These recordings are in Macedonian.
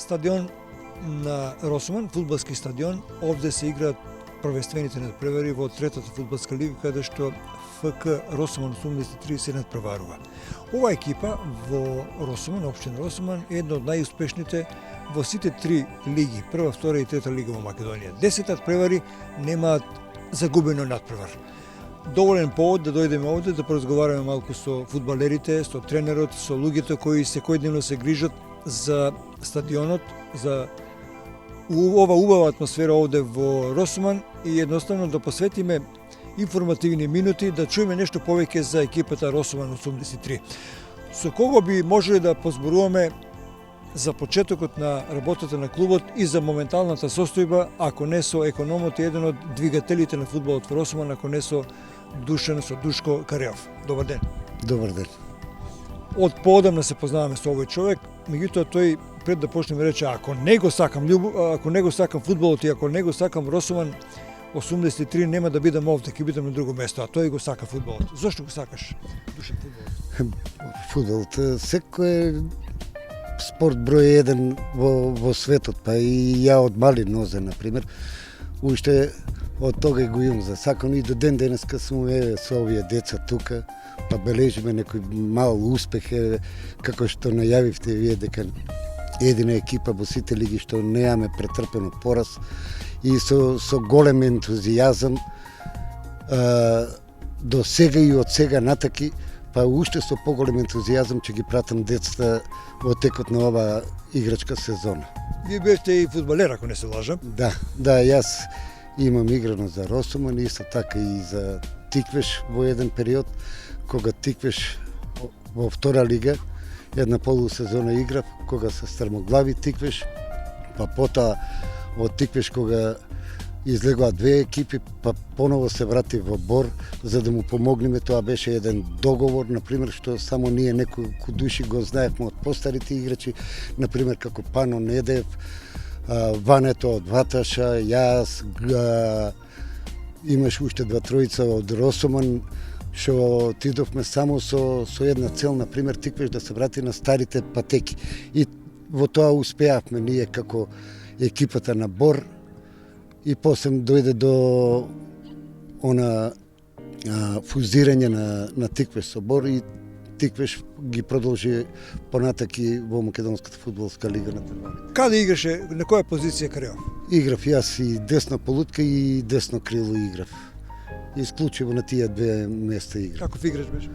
стадион на Росуман, фудбалски стадион, овде се играат првенствените надпревари во третата фудбалска лига, каде што ФК Росуман 83 се надпреварува. Ова екипа во Росуман, општина Росуман, е една од најуспешните во сите три лиги, прва, втора и трета лига во Македонија. 10 надпревари немаат загубено надпревар. Доволен повод да дојдеме овде да поразговараме малку со фудбалерите, со тренерот, со луѓето кои секојдневно се грижат за стадионот, за ова убава атмосфера овде во Росуман и едноставно да посветиме информативни минути да чуеме нешто повеќе за екипата Росуман 83. Со кого би можеле да позборуваме за почетокот на работата на клубот и за моменталната состојба, ако не со економот и еден од двигателите на фудбалот во Росуман, ако не со Душко Кареов. Добар ден. Добар ден. Од поодамна се познаваме со овој човек, меѓутоа тој пред да почнеме рече ако не го сакам фудбалот и ако не го сакам Росуман 83 нема да бидам овде, ќе бидам на друго место, а тој го сака фудбалот. Зошто го сакаш, Душе, фудбалот? Фудбалот секој е спорт број 1 во светот, па и ја од мали нозе, например, уште од тога го имам за сакано и до ден денеска сме со овие деца тука, па бележиме некој мал успех, како што најавивте вие дека едина екипа во сите лиги што неаме претрпено пораз и со голем ентузијазам до сега и од сега натаки, па уште со поголем ентузијазам ќе ги пратам децата во текот на ова играчка сезона. Вие бевте и фудбалер, ако не се лажам. Да, јас имам играно за Росуман, исто така и за Тиквеш во еден период, кога Тиквеш во втора лига, една полусезона играв, кога се Стрмоглави Тиквеш, па потоа од Тиквеш кога излегоа две екипи, па поново се врати во Бор, за да му помогнеме. Тоа беше еден договор, например, што само ние неколку души го знаевме од постарите играчи, например, како Пано Недев, Ването од Ваташа, јас, имаш уште два тројца од Росуман, што отидовме само со една цел, например, Тиквеш да се врати на старите патеки. И во тоа успеавме ние како екипата на Бор, и после дојде до она фузирање на Тиквеш со Бор и Тиквеш ги продолжи понатаки во Македонската фудбалска лига на Трвани. Каде играше, на која позиција Кареов? Играв јас и десна полутка и десно крило играв. Исклучиво на тие две места играв. Каков играч беше?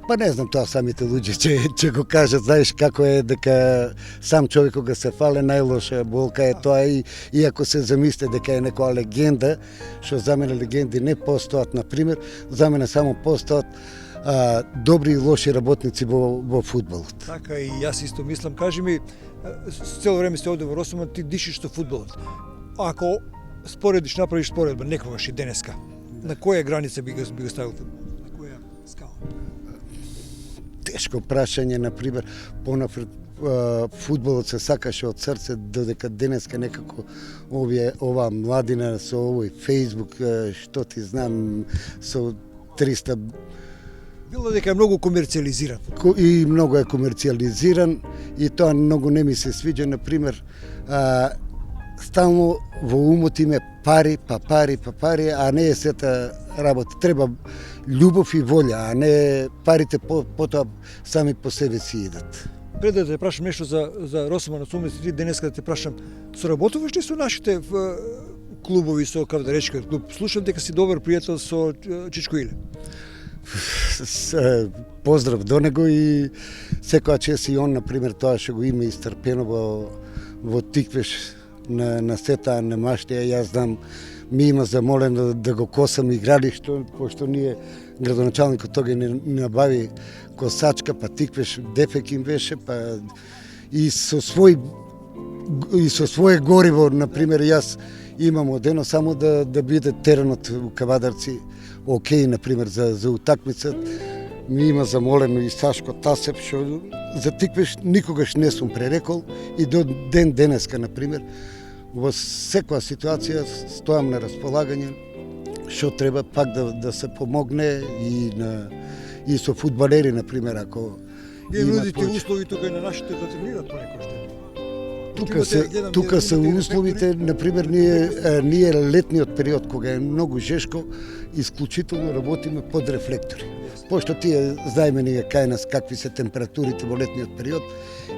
Па не знам, тоа самите луѓе ќе го кажат, знаеш како е дека сам човек кога се фале најлоша болка е тоа и ако се замислите дека е некоја легенда, што за мене легенди не постојат, например, за мене само постојат добри и лоши работници во фудбалот. Така и јас исто мислам, кажи ми, цело време сте овде во Росуман, ти дишиш со фудбалот. Ако направиш споредба некогаш и денеска, на која граница би го ставил фудбалот? На која скала? Тешко прашање, например, понапред фудбалот се сакаше од срце, додека денеска некако ова младина со овој Facebook, што ти знам, со 300 Било дека е многу комерцијализиран. И многу е комерцијализиран и тоа многу не ми се свиѓа, например, стално во умот име пари, а не е сета работа. Треба љубов и волја, а не парите потоа сами по себе си идат. Пред да те прашам нешто за Росуман 83, денеска да те прашам, соработуваш ли со нашите клубови, со Кавдаречкиот клуб? Слушам дека си добар пријател со Чичко Иле. Поздрав до него и секоја чест и он, например, тоа што го има истрпено во Тиквеш на сета немаштија. Јас знам, ми има замолено да го косам игралишто, пошто ние градоначалникот тога не набави косачка, па Тиквеш дефек им беше, па и со свое гориво, например, јас имам одено само да биде теренот у Кавадарци окей, например, за утакмица. Ми има замолено и Сашко Тасев, што за Тиквеш никогаш не сум пререкол и до ден денеска, например, во секоја ситуација стојам на располагање, што треба пак да се помогне и со фудбалери, например, ако Вие нудите услови тука и на нашите да тренират понекој што. Тука се условите, например, ние летниот период кога е многу жешко, исклучително работиме под рефлектори. Пошто тие знаеме ние кај нас какви се температурите во летниот период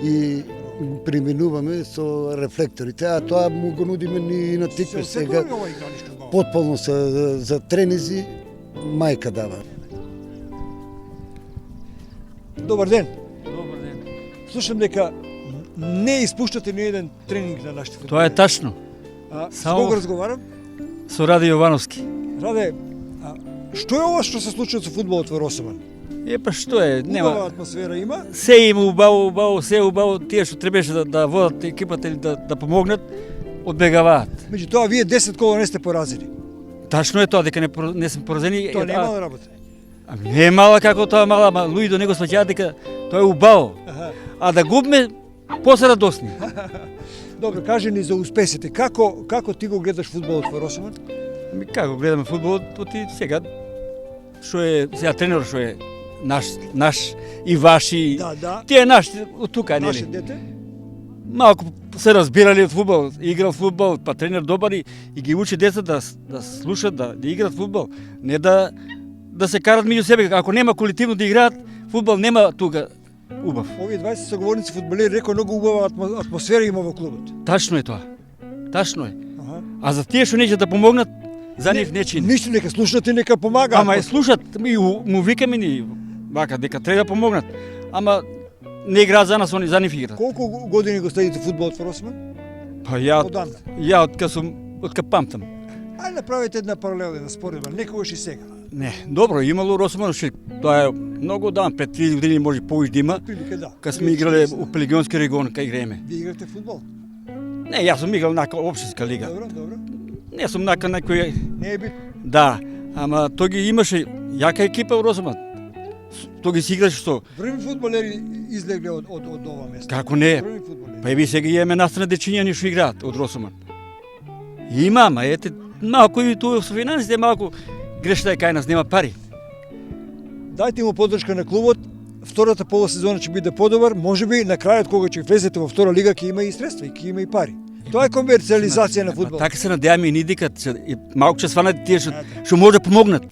и преминуваме со рефлекторите, а тоа му го нудиме и на тикве сега. Потполно за тренизи мајка дава. Добар ден. Добар ден. Слушам дека не испуштате ни еден тренинг на нашите фудбалери. Тоа е тачно. С Само- кого разговарам? Со Раде Јовановски. Раде, што е ова што се случува со фудбалот во Росоман? Па што е, Убава нема. атмосфера има. Се има убаво, се убаво, тие што требаше да водат екипата или да помогнат, одбегаваат. Меѓутоа, вие 10 кола не сте поразени. Тачно е тоа дека не сме поразени. Тоа не е мала работа. Не е мала како тоа мала, ама луѓе до него сваќаат дека тоа е убаво. Аха. А да губме, после радосни. Добро, кажи ни за успесите. Како ти го гледаш фудбалот во Росоман? Како гледаме фудбалот, оти сега што е сега тренер што е наш и ваши. Да. Тие наши од тука, Наше нели? дете? Малку се разбирали од фудбал, играл фудбал, па тренер добар и ги учи деца да слушат, да играат фудбал, не да се карат меѓу себе. Ако нема колективно да играат, фудбал нема тука убав. Овие 20 соговорници фудбалери рекоа многу убава атмосфера има во клубот. Тачно е тоа. Тачно е. Аха. А за тие што неќе да помогнат, за нив не чини. Ништо нека слушнат и нека помагаат. Ама и слушат, и му викаме ни вака дека треба да помогнат. Ама не играат за нас, они за нив играат. Колку години го следите фудбалот во Росоман? Па ја Одамна. од памтам. Ајде направете една паралела, една споредба, некогаш и сега. Не, добро, имало Росоман, тоа е многу дан, пред 30 години може повеќе да има. Прилика да. Кога сме играле у Пелегионски регион, кај играеме. Вие играте фудбал? Не, јас сум играл на општинска лига. Добро. Не сум на некој. Не е битно. Да, ама тој ги имаше јака екипа во Росоман. Тој ги си играше што? Први фудбалери излегле од ова место. Како не? Први фудбалери. Па и ви сега имаме настана дечиња што играат од Росоман. Има, ама ете малку и тоа со финансите малку грешта е кај нас, нема пари. Дајте му поддршка на клубот. Втората полусезона ќе биде подобар, можеби на крајот кога ќе влезете во втора лига ќе има и средства и ќе има и пари. Тоа е комерцијализација на фудбал. Така се надеваме и ние дека малку ќе сванат тие што може да помогнат.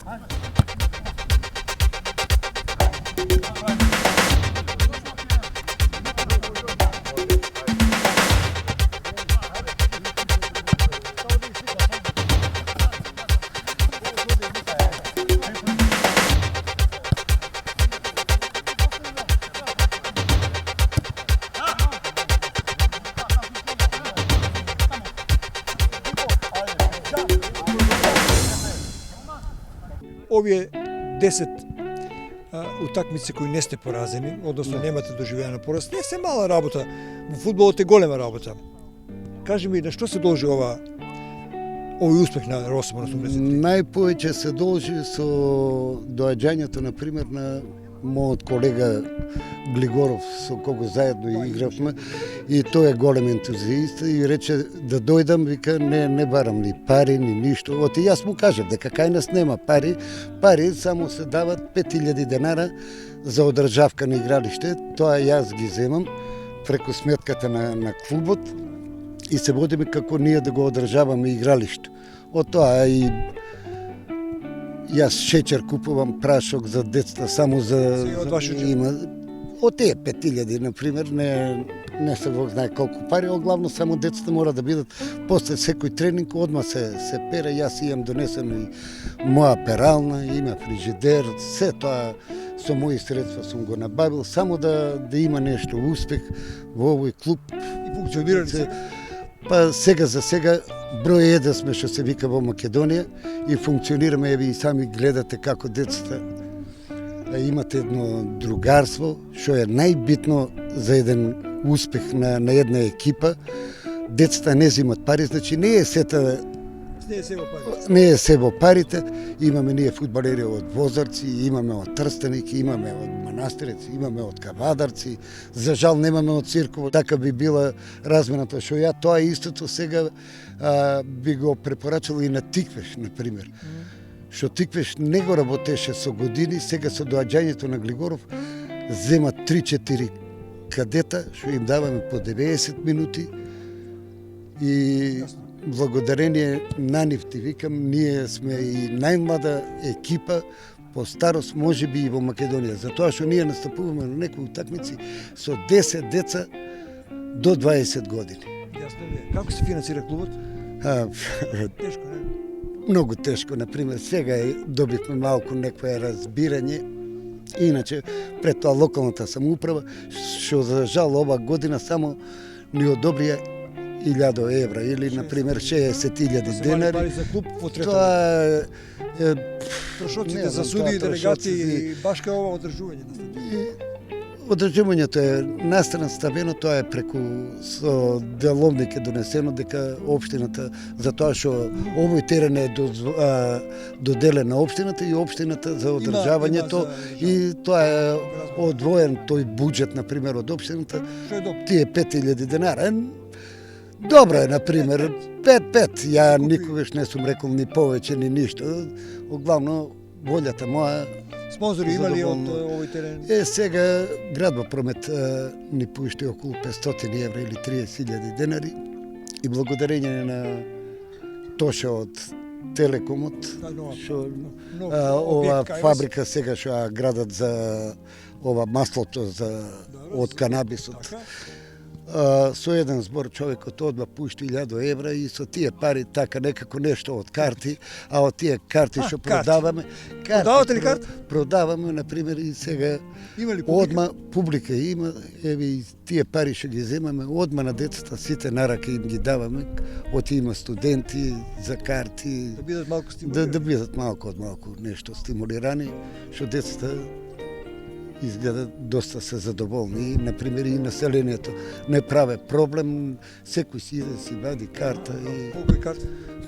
Овие 10 утакмици кои не сте поразени, односно немате доживеана пораз, не се мала работа. Во фудбалот е голема работа. Кажи ми, на што се должи овој успех на Росоман 83? Најповеќе се должи со доаѓањето, например, на мојот колега Глигоров, со кого заедно игравме, и тој е голем ентузиист и рече да дојдам, вика, не барам ни пари, ни ништо. Оти јас му кажав дека кај нас нема пари само се дават 5000 денара за одржавка на игралиште, тоа јас ги земам преку сметката на клубот и се водиме како ние да го одржаваме игралишто. Од тоа и јас шеќер купувам, прашок за децата, само за од ваше џеб? има. Од тие 5000, например, не се Бог знае колку пари, главно само децата мора да бидат после секој тренинг, одма се пере, јас имам донесено и моја перална, има фрижидер, се тоа со мои средства сум го набавил, само да има нешто успех во овој клуб. И функционирали се. Па сега за сега број 1 сме што се вика во Македонија и функционираме, еве и сами гледате како децата имат едно другарство, што е најбитно за еден успех на една екипа. Децата не земат пари, значи не е сета, Не е се во пари. не е се во парите. Имаме ние фудбалери од Возарци, имаме од Трстеник, имаме од Манастирец, имаме од Кавадарци. За жал немаме од Цирково. Така би била размената што ја тоа истото сега би го препорачал и на Тиквеш, например. Што Тиквеш не го работеше со години, сега со доаѓањето на Глигоров земат 3-4 кадета, што им даваме по 90 минути, И Јасно. благодарение на нив ти викам, ние сме и најмлада екипа по старост може би и во Македонија, затоа што ние настапуваме на некои утакмици со 10 деца до 20 години. Јасно ми е. Како се финансира клубот? Тешко, не? Многу тешко, например, сега добивме малку некое разбирање. Иначе, пред тоа локалната самоуправа, што за жал ова година само ни одобрија 1000 евра или, например, 60.000 Да се денари. пари за клуб во трета. Тоа е Трошоците не за знам, суди и тоа делегати трошоци- и баш као ова одржување на стадион. Одржувањето е настрана ставено, тоа е преку со деловник е донесено дека општината, затоа што овој терен е доделен на општината и општината за одржавањето има и тоа е одвоен тој буџет, например, од општината, Што е добро? тие 5000 денара. Добро е, например, 5-5. Ја никогаш не сум рекол ни повеќе ни ништо. Оглавно, волјата моја Спонзори има ли од задоволно. овој терен? сега градба Промет ни поишти околу 500 евра или 30.000 денари и благодарение на Тоша од Телекомот, што ова фабрика сега што ја градат за ова маслото за од канабисот. Со еден збор човекот одма пушти 1000 евра и со тие пари така некако нешто од карти, а од тие карти што карти. продаваме, Продавате ли карти? Продаваме, например, и сега Има ли публика? одма публика има, еве и тие пари што ги земаме, одма на децата сите на рака им ги даваме, оти има студенти за карти, Да бидат малку стимулирани. да бидат малку од малку нешто стимулирани, што децата изгледа доста се задоволни. И, например, и населението не праве проблем, секој си иде си вади карта и Колку е карта?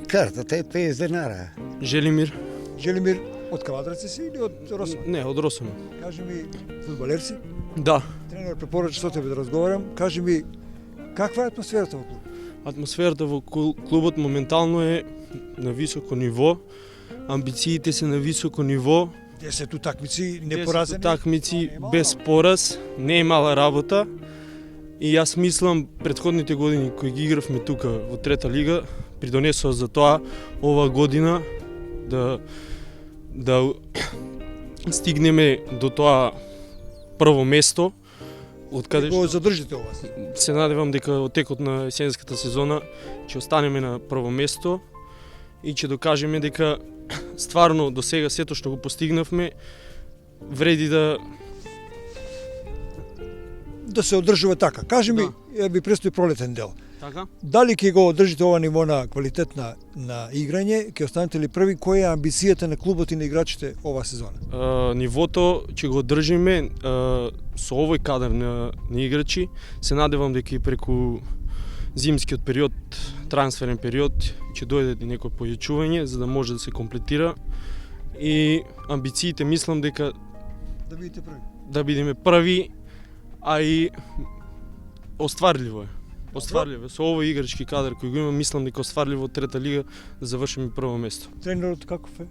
картата е 50 денара. Желимир? Желимир, од Кавадарци си или од Росман? Не, од Росман. Кажи ми, фудбалер си, Да, тренер препорача со тебе да разговарам, кажи ми, каква е атмосферата во клуб? атмосферата во клубот моментално е на високо ниво, амбициите се на високо ниво, 10 утакмици 10 непоразени. такмици без пораз, не е мала работа. И јас мислам претходните години кои ги игравме тука во трета лига придонесоа за тоа ова година да стигнеме до тоа прво место, од каде Го што задржите ова. се надевам дека од текот на есенската сезона ќе останеме на прво место и ќе докажеме дека стварно до сега сето што го постигнавме вреди Да се одржува така. Кажи ми, ви престои пролетен дел. така. Дали ќе го одржите ова ниво на квалитет на играње, ќе останете ли први, која е амбицијата на клубот и на играчите ова сезона? Нивото ќе го одржиме со овој кадар на играчи. Се надевам дека и преку зимскиот период, трансферен период, ќе дојде некој појачување за да може да се комплетира. И амбициите мислам дека Да бидете први. да бидеме први, а и остварливо е. Остварливо е. Со овој играчки кадар кој го има, мислам дека остварливо од трета лига да завршиме прво место. Тренерот каков е?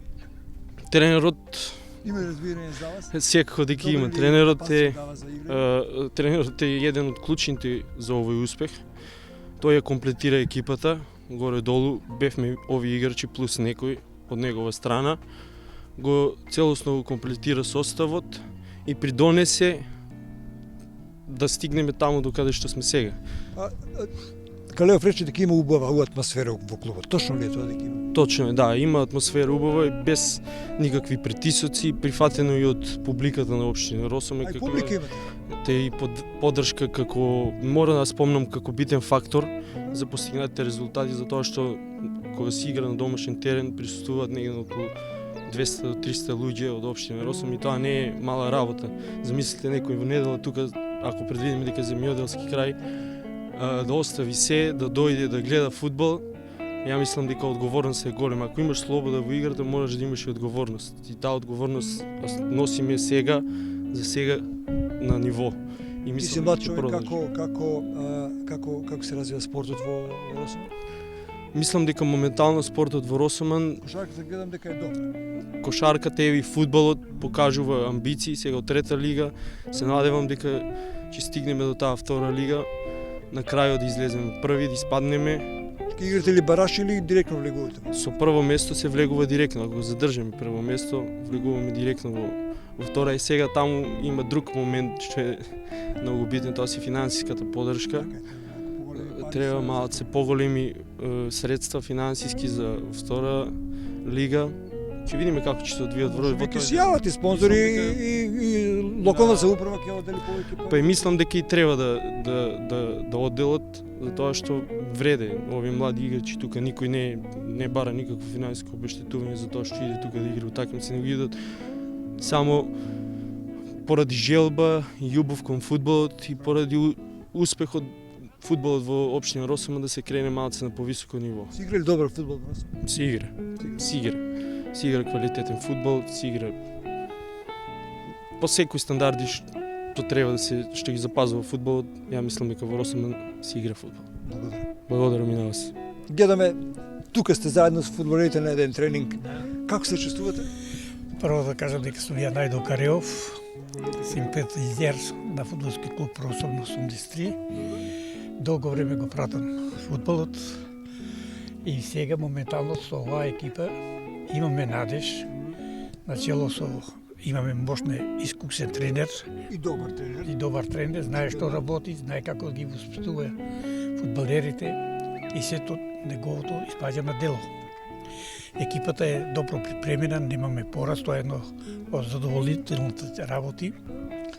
Тренерот Има ли разбирање за вас? секако дека има. Добар ли Тренерот е пас дава за игра? тренерот е еден од клучните за овој успех. Тој ја комплетира екипата, горе-долу бевме овие играчи плюс некој од негова страна. Го целосно го комплетира составот и придонесе да стигнеме таму до каде што сме сега. Калеов рече дека има убава атмосфера во клубот. Точно ли е тоа дека има? Точно е, да, има атмосфера убава и без никакви притисоци, прифатено и од публиката на општина Росоме. Ај публика имате. Те и поддршка како мора да спомнам како битен фактор за постигнатите резултати, затоа што кога се игра на домашен терен присуствуваат негде околу 200 до 300 луѓе од општина Росом и тоа не е мала работа. Замислите некој во недела тука, ако предвидиме дека земјоделски крај, да остави се, да дојде да гледа фудбал. Ја мислам дека одговорност е голема. Ако имаш слобода во играта, можеш да имаш и одговорност. И таа одговорност носиме сега, за сега на ниво. И Ти си мислам млад дека ќе човек, продолжи. како се развива спортот во Росом? Мислам дека моментално спортот во Росоман, Кошарката гледам дека е добра. кошарката и фудбалот покажува амбиции сега од трета лига. Се надевам дека ќе стигнеме до таа втора лига. На крајот да излеземе први, да испаднеме Ке играте ли бараш или директно влегувате? Со прво место се влегува директно, ако го задржаме прво место, влегуваме директно во втора и сега таму има друг момент што е многу битен, тоа си финансиската поддршка. Треба малце поголеми средства финансиски за втора лига. Ќе видиме како ќе се одвијат во Ќе се јават и спонзори и локална самоуправа ќе одели повеќе. Па и мислам дека и треба да одделат, затоа што вреде овие млади играчи тука, никој не бара никакво финансиско обештетување за тоа што иде тука да игра утакмици, него идат само поради желба и љубов кон фудбалот и поради успехот фудбалот во општина Росома да се крене малце на повисоко ниво. Си играли добар фудбал во Росома? Си игра квалитетен фудбал, си игра по секои стандарди што треба да се што ги запазува фудбалот. Ја мислам дека во Росома си игра фудбал. Благодарам. Благодарам и на вас. Гледаме, тука сте заедно с фудбалерите на еден тренинг. Како се чувствувате? Прво да кажам дека сум ја Најдо Кареов, симпатизер на фудбалски клуб Росома 83. Долго време го пратам фудбалот и сега моментално со оваа екипа имаме надеж, начело со имаме мощен искусен тренер И добар тренер. и добар тренер, знае што работи, знае како да ги воспитува фудбалерите и сето неговото испаѓа на дело. Екипата е добро припремена, немаме пораз, тоа е едно од задоволителните работи.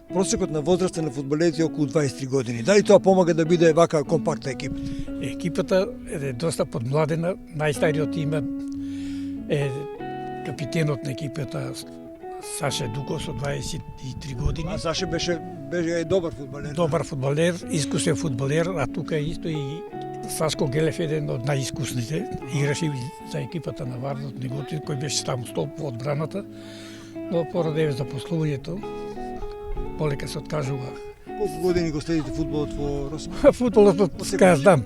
Просекот на возраста на фудбалерите е околу 23 години. Дали тоа помага да биде вака компактна екипа? Екипата е доста подмладена, најстариот има е капитенот на екипата Саше Дуко со 23 години. А Саше беше добар фудбалер. Добар фудбалер, искусен фудбалер, а тука е исто и Сашко Гелев, еден од најискусните. Играше и за екипата на Варнат, неготив, кој беше таму столб во одбраната, но поради запослувањето, полека се откажува. Колку години го следите фудбалот во Росома? Фудбалот, така знам.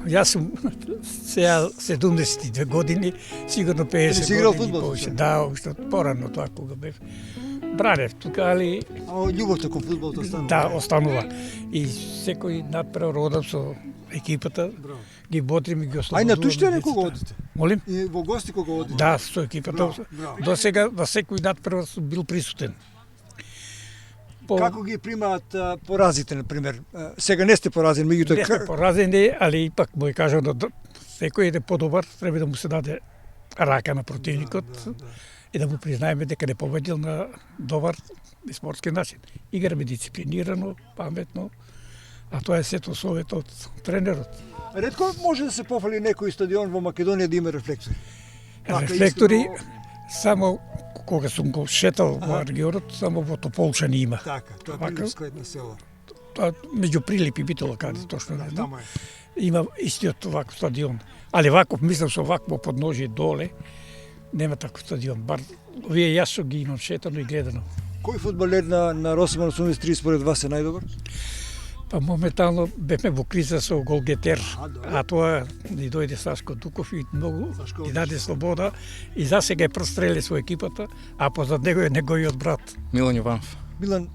Јас сум сега 72 години, сигурно 50 си играл години фудбал, повеќе. сега? Да, уште порано тоа кога бев. Бранев тука, али А љубовта кон фудбалот останува? да, останува. И секој надпревар одам со екипата, Браво. ги бодрим и ги Ај ослободуваме. на туштене децата. кога одите? Молим? И во гости кога одите? Да, со екипата. Браво. До сега на секој надпревар сум бил присутен. Како ги примаат поразите, на пример? Сега не сте поразени, меѓутоа Не сме поразени, али ипак мој кажам да секој е подобар, треба да му се даде рака на противникот и да му признаеме дека не победил на добар и спортски начин. Играме дисциплинирано, паметно, а тоа е сето совет од тренерот. Ретко може да се пофали некој стадион во Македонија да има рефлектори. Вака Рефлектори искрено- само кога сум го шетал во регионот, само во Тополчани има. Така, тоа е Вака? Прилепска една села. Тоа меѓу Прилип и Битола каде точно не знам. Тамо е. Има истиот ваков стадион. Али ваков, мислам со вакво подножие доле, нема таков стадион. Бар овие јас што ги имам шетано и гледано. Кој фудбалер на Росома 83 според вас е најдобар? Па моментално бевме во криза со Голгетер, добро. а тоа ни дојде Сашко Дуков и многу Сашко и даде слобода и за сега е прострели со екипата, а позад него е неговиот брат. Милан Јованов. Милан,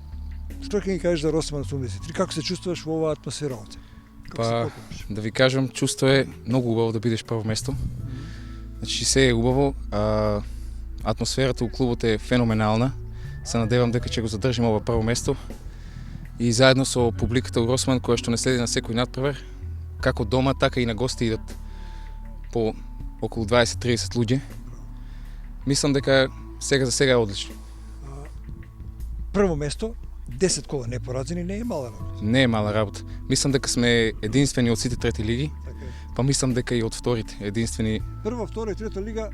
што ќе ни кажеш за Росома 83? Како се чувствуваш во оваа атмосфера овде? Како се Па, покажеш? да ви кажам, чувство е многу убаво да бидеш прво место. Значи се е убаво, а атмосферата у клубот е феноменална. Се надевам дека ќе го задржиме ова прво место. И заедно со публиката у Росман, која што не следи на секој надпревар, како дома, така и на гости идат по околу 20-30 луѓе. Мислам дека сега за сега е одлично. Прво место, 10 кола непоразени, не е мала работа. Не е мала работа. Мислам дека сме единствени од сите трети лиги, Така е. па мислам дека и од вторите единствени Прва, втора и трета лига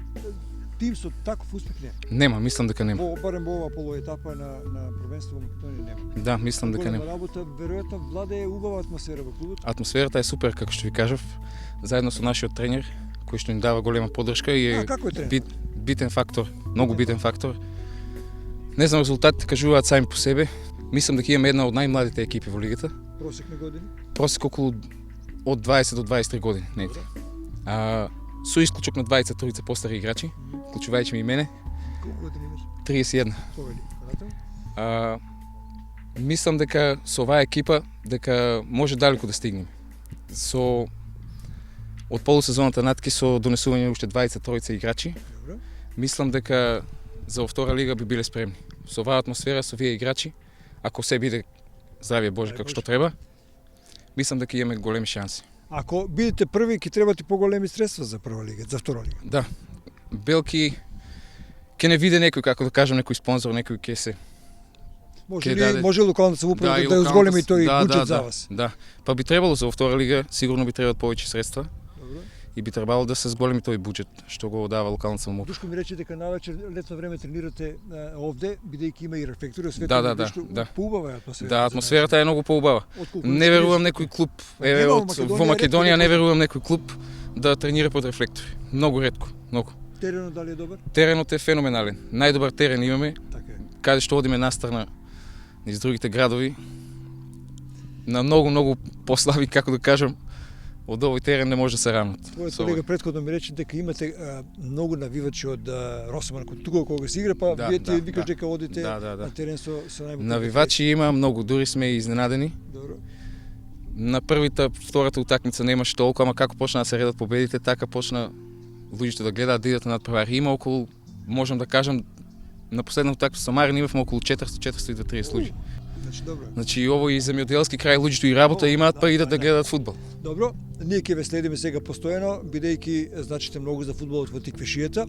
тим со таков успех не. нема, мислам дека нема. Барем во оваа полуетапа на првенство во Македонија нема. Да, мислам дека Голема нема. работа, веројатно владее убава атмосфера во клубот. Атмосферата е супер, како што ви кажав, заедно со нашиот тренер, кој што ни дава голема поддршка и А е како е тренер? битен фактор, многу битен фактор. Не знам, резултатите кажуваат сами по себе. Мислам дека имаме една од најмладите екипи во лигата. Просек на години? Просек околу од 20 до 23 години, не. Со исклучок на 23 постари играчи, вклучувајќи ми и мене, Колку години имаш? 31. Повели. Понатаму? Мислам дека со оваа екипа дека може далеку да стигнеме. Со од полусезоната натки со донесување уште 23 играчи. Добро. Мислам дека за во втора лига би биле спремни. Со оваа атмосфера, со овие играчи, ако се биде здравје Боже како што треба, мислам дека имаме големи шанси. Ако бидете први, ќе требате поголеми средства за прва лига, за втора лига. Да, Белки ќе не види некој, како да кажам, некој спонзор, некој ќе се... Може локалната самоуправа да зголеми тој буџет за вас? Да, па би требало за во втора лига, сигурно би требаат повеќе средства. Добро. И би требало да се зголеми тој буџет што го дава локалната самоуправа. Душко ми рече дека навечер летно време тренирате овде, бидејќи има и рефлектори, Да. Поубава е атмосферата. Да, атмосферата е многу поубава. Не верувам некој клуб, во Македонија не верувам некој клуб да тренира под рефлектори. Многу ретко, многу. Теренот дали е добар? Теренот е феноменален. Најдобар терен имаме, Така е. каде што одиме настрана низ другите градови. На многу послави, како да кажам, од овој терен не може да се равнат. Твојот колега претходно ми рече дека имате многу навивачи од Росман, тука кога се игра, па вие ти викаш дека одите на терен со најмалку. Навивачи има многу, дури сме и изненадени. Добро. На втората утакмица немаше толку, ама како почна да се редат победите, така почна луѓето да гледаат, да идат на надпревари. Има околу, можам да кажам, на последната утакмица со Марин имавме околу 400-430 луѓе. Значи добро. Значи ово и земјоделски крај, луѓето и работа имаат, па идат да гледаат фудбал. Добро, ние ќе ве следиме сега постојано, бидејќи значите многу за фудбалот во Тиквешијата.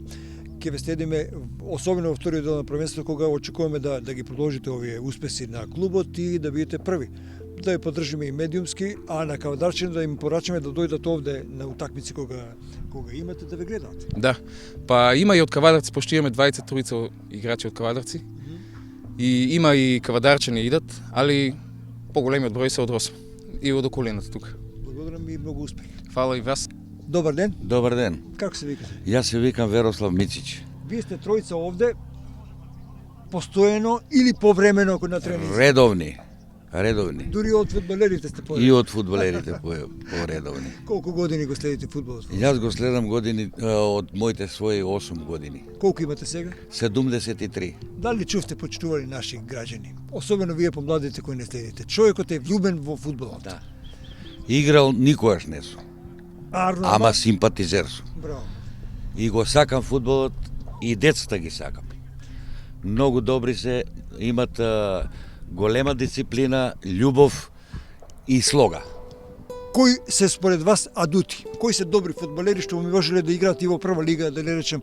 Ќе ве следиме особено во вториот дел на првенството, кога очекуваме да ги продолжите овие успеси на клубот и да бидете први. Да ја поддржиме и медиумски, а на кавадарчино да им порачаме да дојдат овде на утакмици кога имате да ве гледаат. Да, па има и од Кавадарци, пошто имаме 23 играчи од Кавадарци. И има и кавадарчани идат, али поголемиот број се од Росман и од околината тука. Благодарам и многу успех. Фала и вас. Добар ден. Добар ден. Како се викате? Јас се викам Верослав Мицич. Вие сте тројца овде постојано или повремено на тренинг? Редовни. Дури од фудбалерите сте И од фудбалерите редовни. Колку години го следите фудбалот? Јас го следам години од моите своји 8 години. Колку имате сега? 73. Дали чувстве почитували наши граѓани? Особено вие помладите кои не следите. Човекот е влюбен во фудбалот. Да. Играл никогаш не сум. Ама симпатизер сум. Браво. И го сакам фудбалот и децата ги сакам. Многу добри се, имат голема дисциплина, љубов и слога. Кои се според вас адути? Кои се добри фудбалери што ми можеле да играат и во прва лига, да не речем?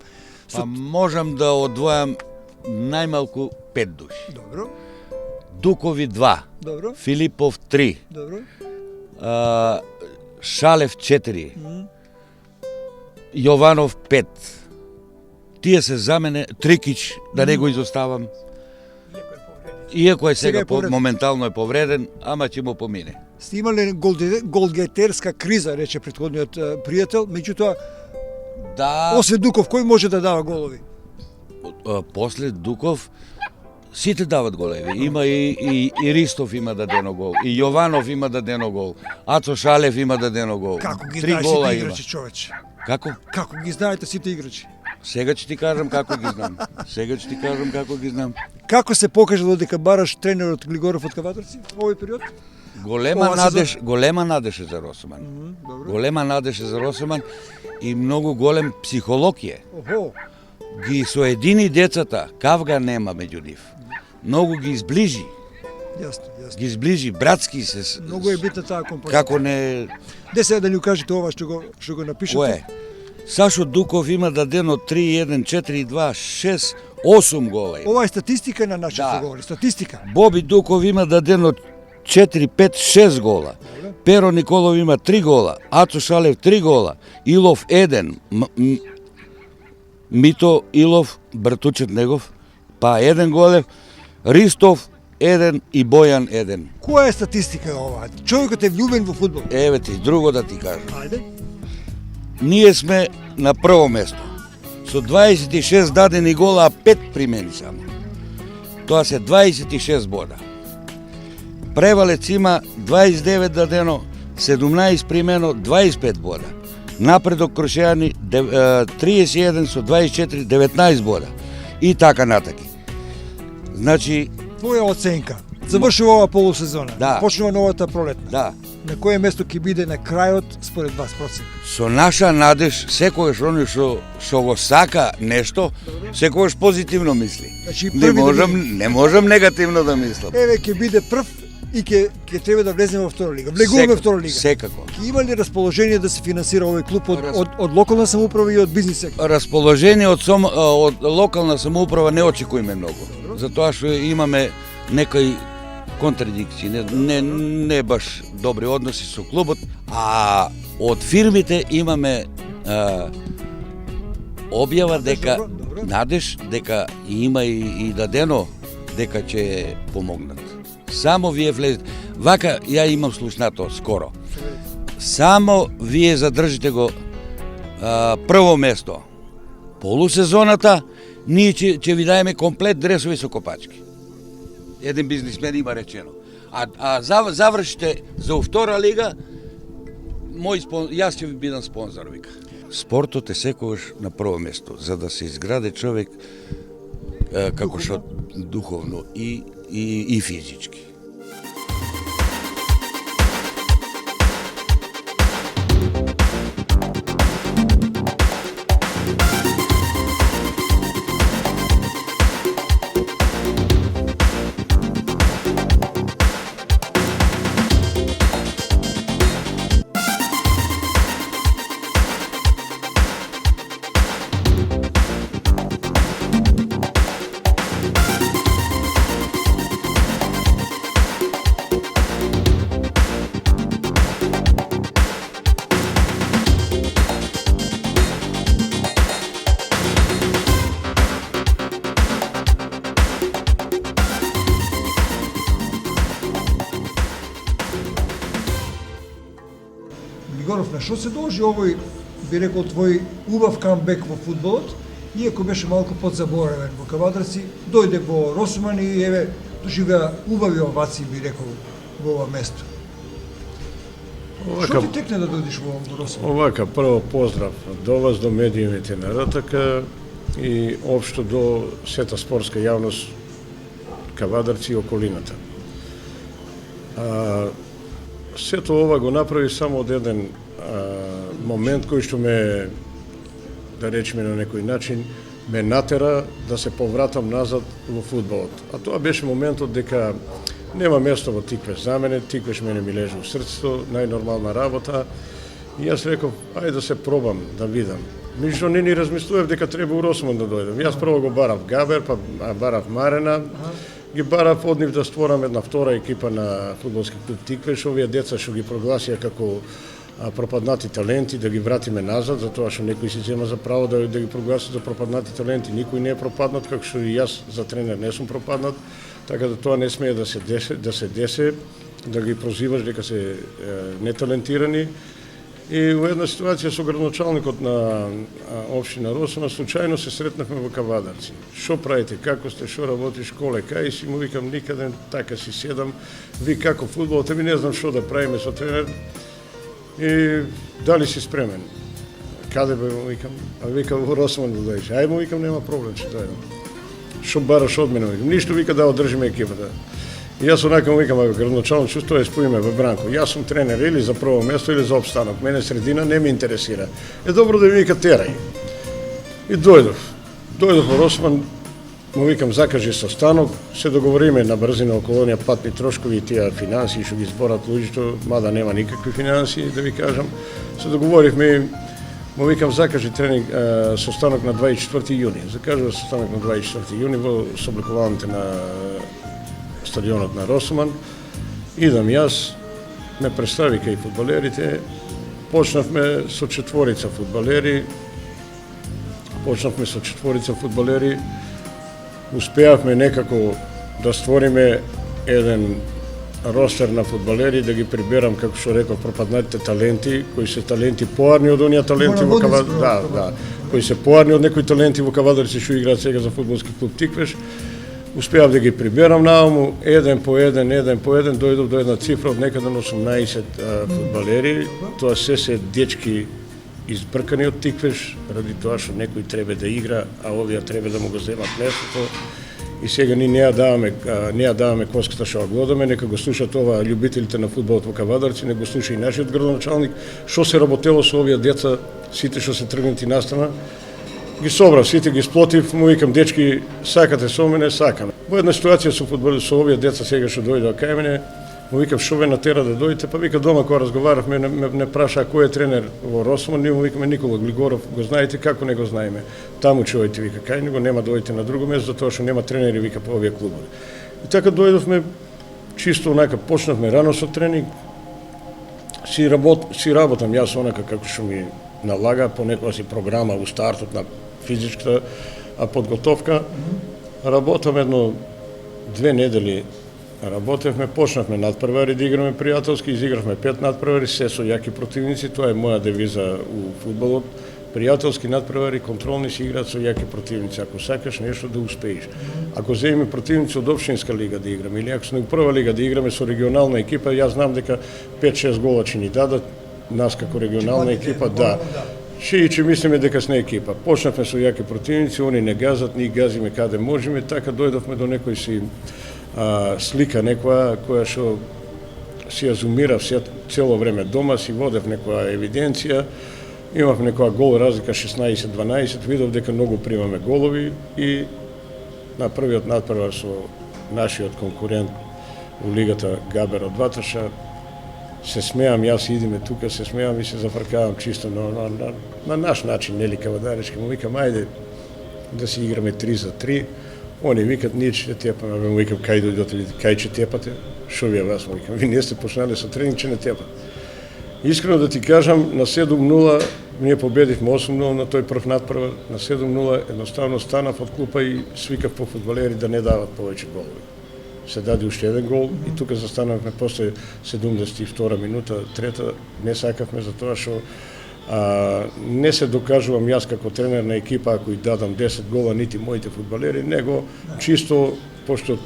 Па можам да одвојам најмалку 5 души. Добро. Дукови 2, Добро. Филипов 3, Добро. Шалев 4, Јованов 5. Тие се за мене, Трикич, да не го изоставам. Иако е сега моментално е повреден, ама ќе му помине. Сте имале голгетерска криза, рече претходниот пријател, меѓутоа, Да, освен Дуков, кој може да дава голови? после Дуков сите дават голеви. Има и Ристов има дадено гол, и Јованов има дадено гол, Ацо Шалев има дадено гол. Како ги 3 знаеш гола сите има. играчи, човече? Како? Како ги знаете сите играчи? Сега ќе ти кажам како ги знам. Како се покажа додека бараш тренерот Глигоров од Кавадарци во овој период? Голема надеж е за Росман. Добро. Голема надеж е за Росман и многу голем психолог е. Охо, Ги соедини децата, кавга нема меѓу нив. Многу ги изближи, јасно. братски се. Многу е битна таа композиција. Како не... Де сега да ни кажете ова што го напишете? Кое? Сашо Дуков има дадено 3-1, 4-2, 6, 8 гола. Ова е статистика на нашите Да. говори, статистика. Боби Дуков има дадено 4, 5, 6 гола. Перо Николов има 3 гола, Ацо Шалев 3 гола, Илов 1, Мито Илов, братучет негов, па 1 голев, Ристов 1 и Бојан 1. Која е статистика ова? Човекот е влюбен во фудбал. Еве ти, друго да ти кажам. Ајде. Ние сме на прво место. Со 26 дадени гола, а 5 примени само. Тоа се 26 бода. Превалец има 29 дадено, 17 примено, 25 бода. Напредок Крушејани 31 со 24, 19 бода. И така натаки. Значи, Твоја оценка. Завршува ова полусезона. Да. Почнува новата пролетна. да, на кое место ќе биде на крајот според вас процент? Со наша надеж, секогаш оној што го сака нешто, секогаш позитивно мисли. Значи, Не можам негативно да мислам. Еве ќе биде прв и ќе треба да влеземе во втора лига. Влегуваме во втора лига. Секако. Ќе има ли расположение да се финансира овој клуб од локална самоуправа и од бизнис сектор? Расположение од локална самоуправа не очекуваме многу. Затоа што имаме некои контрадикции, не баш добри односи со клубот, а од фирмите имаме објава дека Добро. надеж дека има и дадено дека ќе помогнат. Само вие влезете. Вака ја имам слушнато скоро. Само вие задржите го прво место. Полусезоната ние ќе ви даеме комплет дресови со копачки. Еден бизнисмен има речено. А завршите за втора лига, јас ќе ви бидам спонзор, вика. Спортот е секогаш на прво место, за да се изграде човек како што духовно и физички. Григоров, на што се должи овој, би рекол, твој убав камбек во фудбалот, иако беше малку подзаборавен во Кавадарци, дојде во Росуман и еве доживеа убави овации, би рекол, во ова место. Што ти текне да дојдеш во Росуман? Овака, прво поздрав до вас, до медиумите на РТК и општо до сета спортска јавност Кавадарци и околината. Сето ова го направи само од еден момент кој што ме, да речеме на некој начин, ме натера да се повратам назад во фудбалот. А тоа беше моментот дека нема место во Тиквеш за мене, Тиквеш мене ми лежи во срцето, најнормална работа. И јас реков, ајде да се пробам, да видам. Меѓутоа не ни размислував дека треба у Росман да дојдам. Јас прво го барав Габер, па барав Марена, ги барав од нив да створам една втора екипа на фудбалски клуб Тиквеш. Овие деца што ги прогласија како пропаднати таленти, да ги вратиме назад, затоа што некој си зема за право да ги прогласи за пропаднати таленти. Никој не е пропаднат, како што и јас за тренер не сум пропаднат, така да тоа не смее да се десе, да ги прозиваш дека се неталентирани. И во една ситуација со градоначалникот на општина Росуман случајно се сретнавме во Кавадарци. Што правите, како сте, што работиш, коле, кај си, му викам никаде, така си седам, ви како фудбалот, ми не знам што да правиме со тренер. И дали си спремен? Каде бе, му викам? А викам во Росуман да дојдеш. Ај му викам, нема проблем, ќе дојдам. Што бараш од мене? Ништо, вика, да одржиме екипата. И јас онака му викам, градоначалник, што е споиме во Бранко. Јас сум тренер или за прво место или за опстанок. Мене средина не ме интересира. Е добро да ми вика терај. И дојдов во Росман, му викам закажи состанок, се договориме на брзина околу оние патни трошкови и тие финансии што ги зборат луѓето, мада нема никакви финансии, да ви кажам. Се договоривме, му викам закажи тренинг состанок на 24 јуни. Закажува состанок на 24 јуни во собликуваните на стадионот на Росуман. Идам јас, ме представи кај фудбалерите, почнавме со четворица фудбалери, успеавме некако да створиме еден ростер на фудбалери, да ги приберам, како што реков, пропаднатите таленти, кои се таленти поарни од оние таленти во Кавадарци, кои се поарни од некои таленти во Кавадарци што играат сега за фудбалски клуб Тиквеш. Успеав да ги приберам нааму, еден по еден, дојдов до една цифра од некаде на 18 фудбалери. Тоа се дечки избркани од Тиквеш, ради тоа што некој треба да игра, а овие треба да му го земат местото. и сега ние не ја даваме коската што ја гледаме, нека го слушат ова љубителите на фудбалот во Кавадарци, не го слуша и нашиот градоначалник, што се работело со овие деца, сите што се тргнати настана. Ги собрав, сите ги сплотив, му викам, дечки, сакате со мене, сакаме. Во една ситуација со овие деца сега што дојдоа кај мене, му викам, што ве натера да дојдете, па вика, дома кога разговаравме, не праша кој е тренер во Росман, ние му викаме Никола Глигоров, го знаете, како не го знаеме. Таму чувајте, вика, кај него нема дојдете на друго место, затоа што нема тренери, вика, по овие клубови. И така дојдовме, чисто онака, почнавме рано со тренинг, си работам јас онака како што ми налага, понекогаш си програма у стартот на физичката подготовка. Работам едно 2 недели, работевме, почнавме надпревари да играме пријателски, изигравме 5 надпревари, се со јаки противници, тоа е моја девиза у фудбалот. Пријателски надпревари, контролни се играат со јаки противници, ако сакаш нешто да успееш. Ако земеме противници од општинска лига да играме, или ако сме у прва лига да играме со регионална екипа, јас знам дека 5-6 гола ќе ни дадат, нас како регионална екипа, да. Че мислиме дека сме екипа. Почнавме со јаки противници, они не газат, ние газиме каде можеме, така дојдовме до некој си слика некоја која што си ја зумирав цело време дома, си водев некоја евиденција, имав некоја гол разлика 16-12, видов дека многу примаме голови и на првиот надпревар со нашиот конкурент во лигата Габер од Ваташа, се смеам, јас идиме тука, се смеам и се зафркавам чисто на наш начин, нели кавадаречки, му викам, ајде да си играме 3-3, они викат, ние ќе тепаме, му викам, кај дојдете, кај ќе тепате, шо вие вас, му викам, ви не сте почнали со тренинг, че не тепат. Искрено да ти кажам, на 7-0, ние победивме 8-0 на тој прв надпревар, на 7-0 едноставно станав од клупа и свикав по фудбалери да не дават повеќе голови. Се даде уште еден гол и тука застанавме после 72 минута, трета, не сакавме за тоа што не се докажувам јас како тренер на екипа ако и дадам 10 гола нити моите фудбалери, него чисто пошто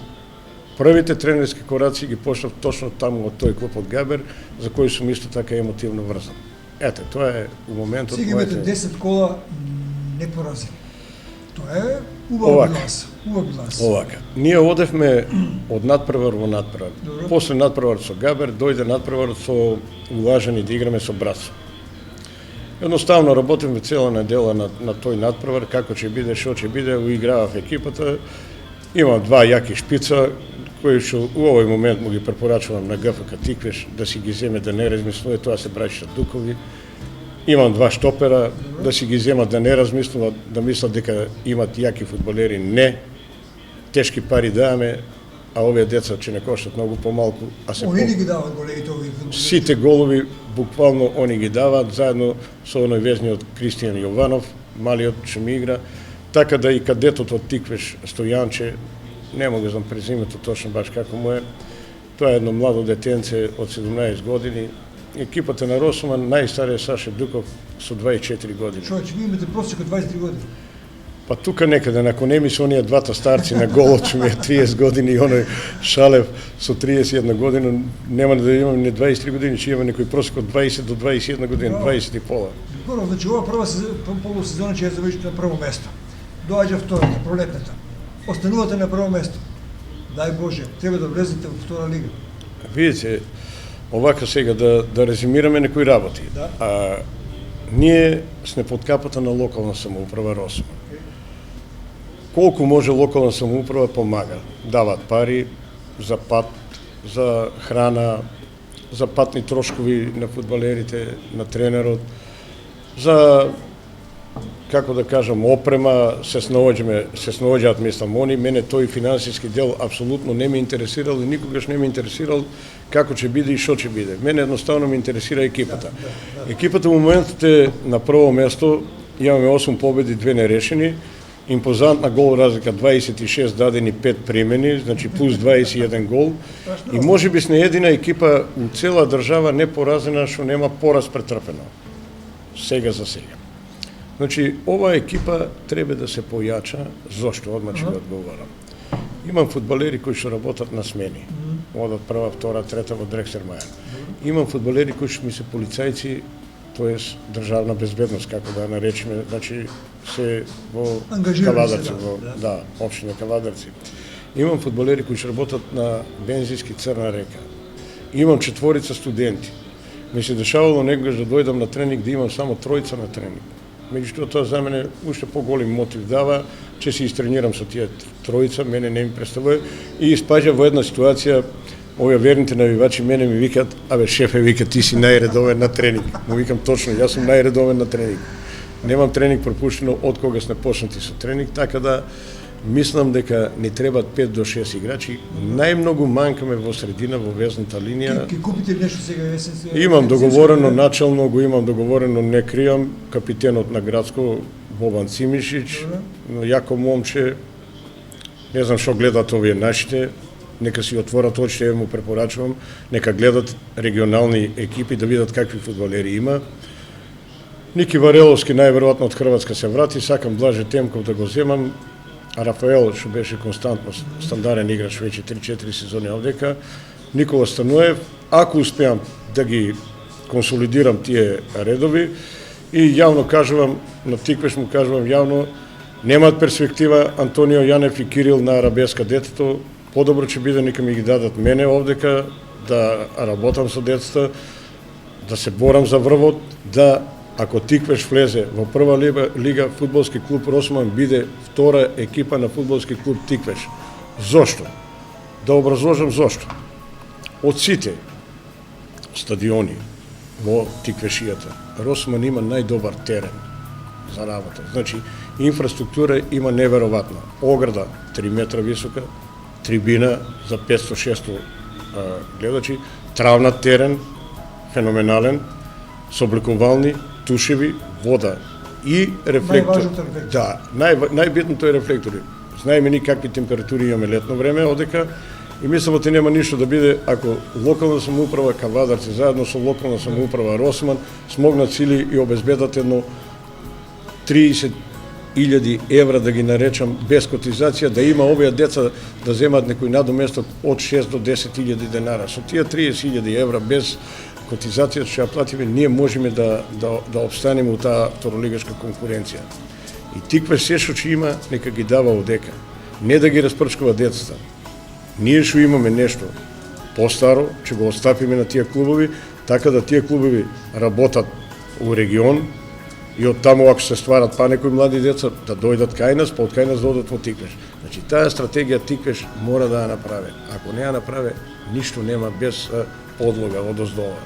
првите тренерски кораци ги почнав точно таму од тој клуб од Габер, за кој сум исто така емотивно врзан. Ете, тоа е у моментот. Сега имате 10 кола непоразени. Тоа е убав глас. Овака. Ние одевме од надпревар во надпревар. После надпревар со Габер, дојде надпревар со улажени да играме со Братство. Едноставно работевме цела недела на тој надпревар, како ќе биде, што ќе биде, уигравав екипата. Имам 2 јаки шпица, кои што у овој момент му ги препорачувам на ГФК Тиквеш да си ги земе да не размислува, тоа се браќа Дукови. Имам 2 штопера, да си ги земат да не размислуват, да мислат дека имат јаки фудбалери, не. Тешки пари даваме, а овие деца ќе не коштат многу помалку, а се Они ги дават големите овие фудбалери. Сите голови буквално они ги даваат заедно со оној везниот Кристијан Јованов, малиот што ми игра, така да и кадетот од Тиквеш Стојанче, не мога да знам презимето точно баш како му е, тоа е едно младо детенце од 17 години. Екипата на Росман, најстариот Саше Дуков со 24 години. Човече, ви имате просек од 23 години. Па тука некаде, на Конеми со оние двата старци на голот, што ми е 30 години и оној Шалев со 31 година, нема да имам не 23 години, че има некој просек од 20 до 21 година, 20 и пола. Горов, значи ова прва полусезона ќе ја завршите на прво место. Доаѓа втората, пролетната. Останувате на прво место. Дај Боже, треба да влезете во втора лига. Видите, овака сега да резимираме некои работи. Да. Ние сме под капата на локална самоуправа Росман. Колку може локална самоуправа помага. Дават пари за пат, за храна, за патни трошкови на фудбалерите, на тренерот, за, како да кажам, опрема, се снаоѓаат, мислам, они. Мене тој финансиски дел апсолутно не ме интересирал и никогаш не ме интересирал како ќе биде и што ќе биде. Мене едноставно ме интересира екипата. Екипата во моментот е на прво место, имаме 8 победи, 2 нерешени, импозантна гол разлика, 26 дадени, 5 примени, значи плюс 21 гол. И може би сме едина екипа у цела држава непоразена што нема пораз претрпено. Сега за сега. Значи, оваа екипа треба да се појача, зошто, одма ќе го одговорам. Имам фудбалери кои што работат на смени. Одат прва, втора, трета во Дрекстермајер. Имам фудбалери кои што ми се полицајци тоест државна безбедност, како да наречеме, значи се во Ангажирани Кавадарци, се, во, да. да, општина Кавадарци. Имам фудбалери кои ќе работат на бензински Црна река. Имам 4 студенти. Ми се дешавало некогаш да дојдам на тренинг да имам само 3 на тренинг. Меѓутоа тоа за мене уште поголем мотив дава, че се истренирам со тие 3, мене не ми представува и испаѓа во една ситуација. Овие верните навивачи мене ми викат, абе шефе, вика ти си најредовен на тренинг. Му викам точно, јас сум најредовен на тренинг. Немам тренинг пропуштено од кога сме почнати со тренинг, така да мислам дека ни требат 5 до 6 играчи. Најмногу манкаме во средина, во везната линија. Ки купите ли нешто сега есен? Имам договорено начално, го имам договорено, не кријам, капитенот на градско Бобан Цимишич, јако момче, не знам што гледат овие нашите, нека си отворат очите, ја му препорачувам, нека гледат регионални екипи да видат какви фудбалери има. Ники Вареловски најверојатно од Хрватска се врати, сакам Блаже Темков да го земам, а Рафаел што беше константно стандарен играч веќе 3-4 сезони овдека, Никола Стануев, ако успеам да ги консолидирам тие редови и јавно кажувам, на Тиквеш му кажувам јавно, немаат перспектива Антонио Јанев и Кирил на арабеска детето, подобро ќе биде нека ми ги дадат мене овдека, да работам со децата, да се борам за врвот, да ако Тиквеш влезе во прва лига, фудбалски клуб Росман биде втора екипа на фудбалски клуб Тиквеш. Зошто? Да образложам зошто. Од сите стадиони во Тиквешијата, Росман има најдобар терен за работа. Значи, инфраструктура има неверојатна. Ограда 3 метра висока, трибина за 500-600 гледачи, травнат терен, феноменален, собликувални, тушеви, вода и рефлектор. Најважното е рефлектор. Да, најбитното е рефлектори. Знаеме ни какви температури имаме летно време одека и мислам дека нема ништо да биде ако локална самоуправа Кавадарци заедно со локална самоуправа Росман смогнат сили и обезбедат едно 30.000 евра, да ги наречам, без котизација, да има овие деца да земат некој надоместок од 6 до 10.000 денара. Со тие 30.000 евра без котизација што ја платиме, ние можеме да обстанеме у таа второлигашка конкуренција. И Тиквеш се што ќе има, нека ги дава одека. Не да ги распрчкува децата. Ние што имаме нешто постаро, ќе го остапиме на тие клубови, така да тие клубови работат у регион, и од таму ако се стварат па некои млади деца да дојдат кај нас, па од кај нас да одат во Тиквеш. Значи таа стратегија Тиквеш мора да ја направи. Ако не ја направи, ништо нема без подлога одоздола.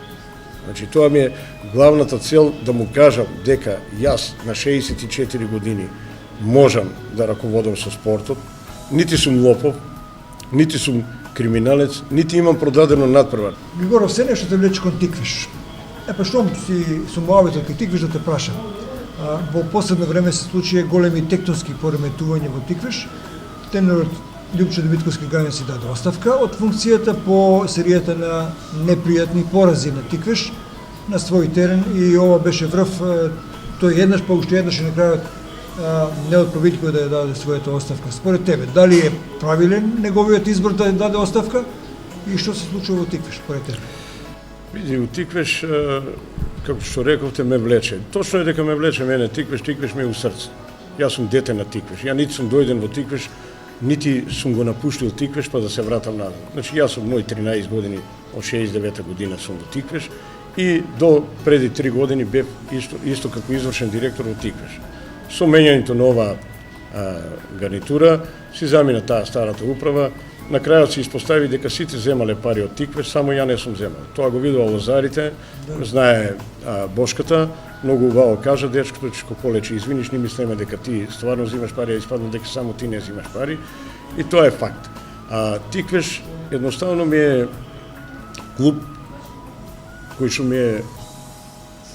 Значи тоа ми е главната цел, да му кажам дека јас на 64 години можам да раководам со спортот, нити сум лопов, нити сум криминалец, нити имам продадено надпревар. Григоров, се нешто те влече кон Тиквеш. Па штом си сум муавител кај Тиквеш да те прашам. Во последно време се случија големи тектонски пореметувања во Тиквеш. Тренерот Љупчо Димитковски Гајан си даде оставка од функцијата по серијата на непријатни порази на Тиквеш на свој терен и ова беше врв. Тој еднаш, па уште еднаш и на крајот не отправително да ја даде својата оставка. Според тебе, дали е правилен неговиот избор да ја даде оставка и што се случува во Тиквеш според тебе? Види, у Тиквеш, како што рековте, ме влече. Точно е дека ме влече мене Тиквеш, Тиквеш ми е у срце. Јас сум дете на Тиквеш. Ја нити сум дојден во Тиквеш, нити сум го напуштил Тиквеш па да се вратам назад. Значи јас сум мој 13 години, од 69 година сум во Тиквеш и до преди 3 години бев исто како извршен директор во Тиквеш. Со мењањето на оваа гарнитура си замина таа старата управа. На крајот се испостави дека сите земале пари од Тиквеш, само ја не сум земал. Тоа го видува Лозарите, знае Бошката, многу убаво кажа дечкото, че Колече, извиниш, не мислеме дека ти стварно взимаш пари, а испадна дека само ти не взимаш пари. И тоа е факт. Тиквеш едноставно ми е клуб кој што ми е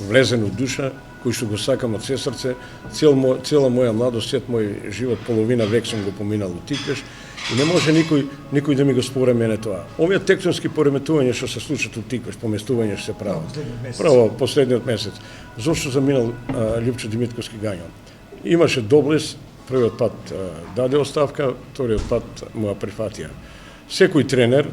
влезен од душа, кој што го сакам од се срце, цела моја младост, цел мој живот, половина век сум го поминал во Тиквеш и не може никој да ми го споре мене тоа. Овие тектонски пореметувања што се случат у Тиквеш, поместувања што се прават. Право последниот месец. Зошто заминал Љупчо Димитковски Гајан? Имаше доблес, првиот пат даде оставка, вториот пат му ја прифатија. Секој тренер,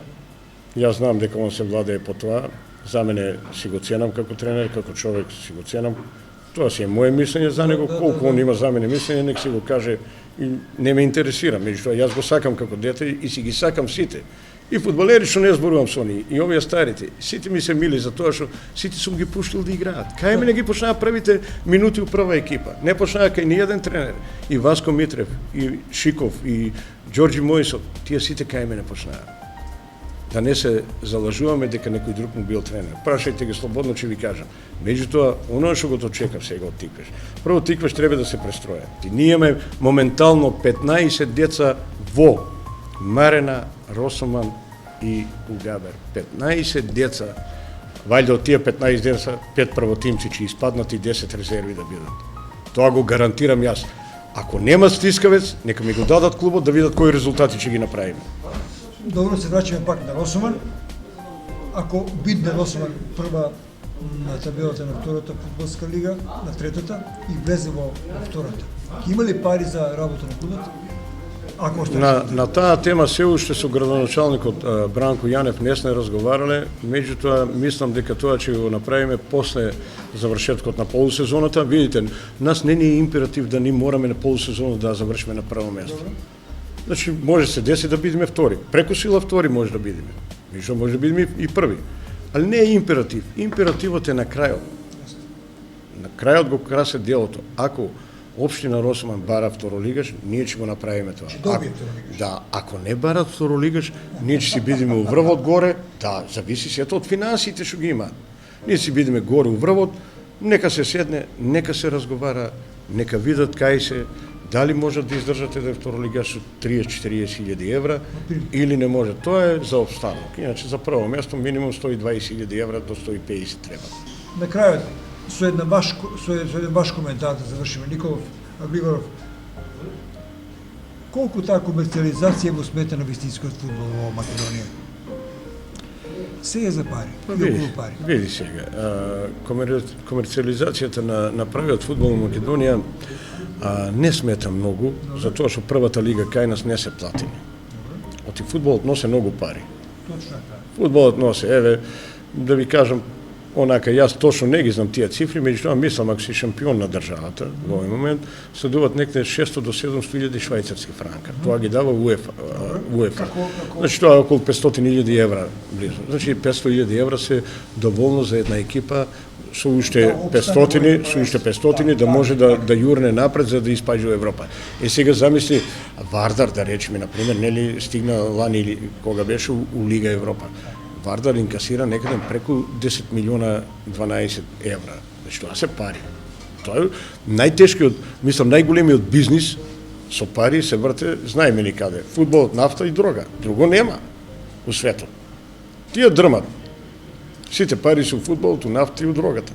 јас знам дека он се владее по тоа, За мене си го ценам како тренер, како човек си го ценам. Тоа си е мое мислење за него, колку он има за мене мислење, нек си го каже и не ме интересира. Меѓутоа, јас го сакам како дете и си ги сакам сите. И фудбалери што не зборувам со оние, и овие старите, сите ми се мили за тоа што сите сум ги пуштил да играат. Кај мене ги почнаа првите минути у прва екипа. Не почнаа кај ниједен тренер. И Васко Митрев, и Шиков, и Ѓорѓи Мојсов, тие сите кај мене почнаа. Да не се залажуваме дека некој друг му бил тренер. Прашајте ги слободно, ќе ви кажам. Меѓутоа, оно што го очекав сега од Тиквеш. Прво Тиквеш треба да се престроја. Ние имаме моментално 15 деца во Марена, Росоман и Угабер. 15 деца. Вајде од тие 15 деца, 5 првотимци ќе испаднат и 10 резерви да бидат. Тоа го гарантирам јас. Ако нема стискавец, нека ми го дадат клубот да видат кои резултати ќе ги направиме. Добро, се враќаме пак на Росоман. Ако бидне Росоман прва на табелата на втората фудбалска лига, на третата и влезе во втората, има ли пари за работа на клубот? На таа тема се уште со градоначалникот Бранко Јанев не сме разговарале, меѓутоа мислам дека тоа ќе го направиме после завршеткот на полусезоната. Видите, нас не е императив да ни мораме на полусезоната да завршиме на прво место. Значи, може се деси да бидеме втори. Преку сила втори може да бидеме. Меѓутоа може да бидеме и први. Али не е императив. Императивот е на крајот. На крајот го красе делото. Ако Општина Росоман бара второлигаш, ние ќе го направиме тоа. Ако не барат второлигаш, ние ќе си бидеме у врвот горе, да, зависи сето од финансите што ги има. Ние си бидеме горе у врвот, нека се седне, нека се разговара, нека видат кај се, дали можат да издржате да е второлигаш со 30-40 илјади евра или не може. Тоа е за обстанок. Иначе за прво место минимум 120 илјади евра до 150 треба. На крајот, со еден баш коментар да завршиме, Николов Григоров, колку таа комерциализација го смета на вистинскиот фудбал во Македонија? Се е за пари, и околу пари. Види сега, комерциализацијата на правиот фудбал во Македонија не смета многу, затоа што првата лига кај нас не се платени. Оти фудбалот носи многу пари. Точно така. Фудбалот носи, еве, да ви кажам, онака, јас точно не ги знам тие цифри, меѓутоа мислам, ако си шампион на државата во овој момент, се дуват некаде 600 до 700 илјади швајцарски франка. Тоа ги дава УЕФА. Значи, тоа е околу 500 илјади евра близо. Значи, 500 илјади евра се доволно за една екипа со уште 500 да може да јурне напред за да испаѓа во Европа. Сега замисли Вардар, да речеме, например, нели стигна лани или кога беше у Лига Европа. Вардар инкасира некаде преку 10 милиона 12 евра. Значи, тоа се пари. Тоа е најтешкиот, мислам, најголемиот бизнис со пари се врте, знаеме ли каде. Фудбалот, нафта и дрога. Друго нема у светот. Тие дрмат. Сите пари се у фудбалот, у нафта и у дрогата.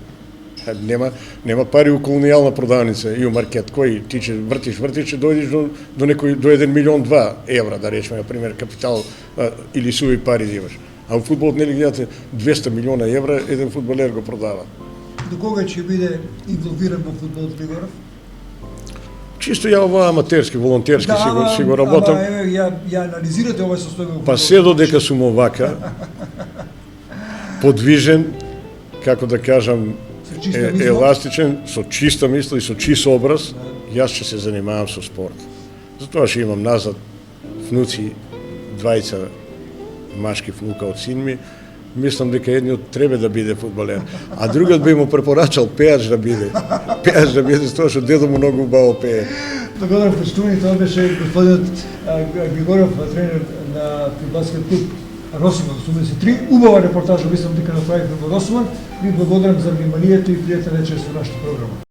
Нема пари у колонијална продавница и у маркет. Кој ти ќе вртиш, ќе дојдеш до 1 милион 2 евра, да речеме, например, капитал или суви пари да имаш. А у фудбалот нели гледате 200 милиона евра еден фудбалер го продава. До кога ќе биде инволвиран во фудбалот Григоров? Чисто ја ова аматерски, волонтерски си го работам. Ја анализирате овој состојба. Па се додека сум овака, подвижен, како да кажам, еластичен, со чиста мисла и со чист образ, јас ќе се занимавам со спорт. Затоа ќе имам назад внуци, двајца машки внука од син ми, мислам дека едниот треба да биде фудбалер, а другиот би му препорачал пеач да биде. Пеач да биде, тоа што дедо му многу убаво пее. Благодарам, почитувани, тоа беше господинот Григоров, тренер на фудбалскиот клуб Росоман 83. Убава репортажа, мислам дека направивме во Росоман. Ви благодарам за вниманието и пријатен вечер со нашата програма.